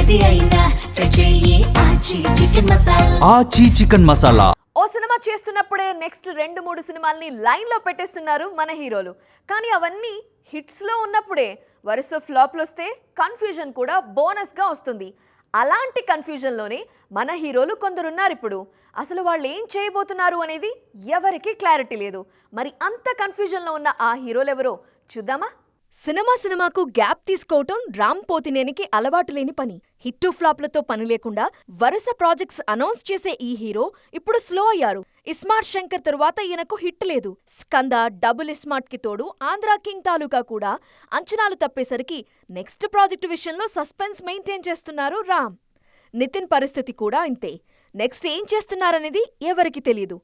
ఏది అయినా ట్రై చెయ్యి ఆచి చికెన్ మసాలా. ఆచి చికెన్ మసాలా. ఓ సినిమా చేస్తున్నప్పుడే నెక్స్ట్ 2-3 సినిమాల్ని లైన్లో పెట్టేస్తున్నారు మన హీరోలు. కానీ అవన్నీ హిట్స్లో ఉన్నప్పుడే వరుస ఫ్లాప్లు వస్తే కన్ఫ్యూజన్ కూడా బోనస్గా వస్తుంది. అలాంటి కన్ఫ్యూజన్లోనే మన హీరోలు కొందరున్నారు ఇప్పుడు. అసలు వాళ్ళు ఏం చేయబోతున్నారు అనేది ఎవరికీ క్లారిటీ లేదు. మరి అంత కన్ఫ్యూజన్లో ఉన్న ఆ హీరోలు ఎవరో చూద్దామా? సినిమాకు గ్యాప్ తీసుకోవటం రామ్ పోతినేనికి అలవాటు లేని పని. హిట్టు ఫ్లాప్లతో పని లేకుండా వరుస ప్రాజెక్ట్స్ అనౌన్స్ చేసే ఈ హీరో ఇప్పుడు స్లో అయ్యారు. ఇస్మార్ట్ శంకర్ తరువాత ఈయనకు హిట్ లేదు. స్కంద, డబుల్ ఇస్మార్ట్ కి తోడు ఆంధ్రా కింగ్ తాలూకా కూడా అంచనాలు తప్పేసరికి నెక్స్ట్ ప్రాజెక్టు విషయంలో సస్పెన్స్ మెయింటైన్ చేస్తున్నారు రామ్. నితిన్ పరిస్థితి కూడా ఇంతే. నెక్స్ట్ ఏం చేస్తున్నారనేది ఎవరికి తెలీదు.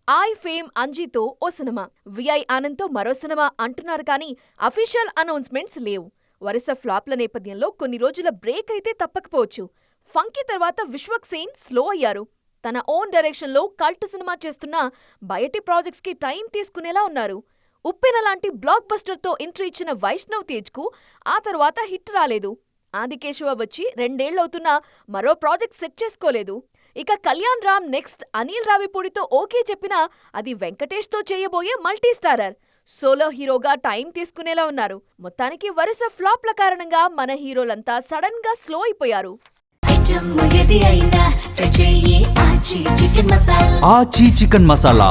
ఐ ఫేమ్ అంజీతో ఓ సినిమా, విఐ ఆనంద్తో మరో సినిమా అంటున్నారు కానీ అఫీషియల్ అనౌన్స్మెంట్స్ లేవు. వరుస ఫ్లాప్ల నేపథ్యంలో కొన్ని రోజుల బ్రేక్ అయితే తప్పకపోవచ్చు. ఫంకీ తర్వాత విశ్వక్ సేన్ స్లో అయ్యారు. తన ఓన్ డైరెక్షన్లో కల్ట్ సినిమా చేస్తున్న బయటి ప్రాజెక్ట్స్కి టైం తీసుకునేలా ఉన్నారు. ఉప్పెన లాంటి బ్లాక్ బస్టర్తో ఎంట్రీ ఇచ్చిన వైష్ణవ్ తేజ్కు ఆ తర్వాత హిట్ రాలేదు. ఆదికేశవ వచ్చి 2 ఏళ్లవుతున్నా మరో ప్రాజెక్ట్ సెట్ చేసుకోలేదు. ఇక కళ్యాణ్ రామ్ నెక్స్ట్ అనిల్ రావిపూడితో ఓకే చెప్పినా అది వెంకటేష్తో చేయబోయే మల్టీ స్టారర్. సోలో హీరోగా టైం తీసుకునేలా ఉన్నారు. మొత్తానికి వరుస ఫ్లాప్ల కారణంగా మన హీరోలంతా సడన్ గా స్లో అయిపోయారు. ఐటమ్ ఏది అయినా ట్రై చెయ్యి ఆచి చికెన్ మసాలా. ఆచి చికెన్ మసాలా.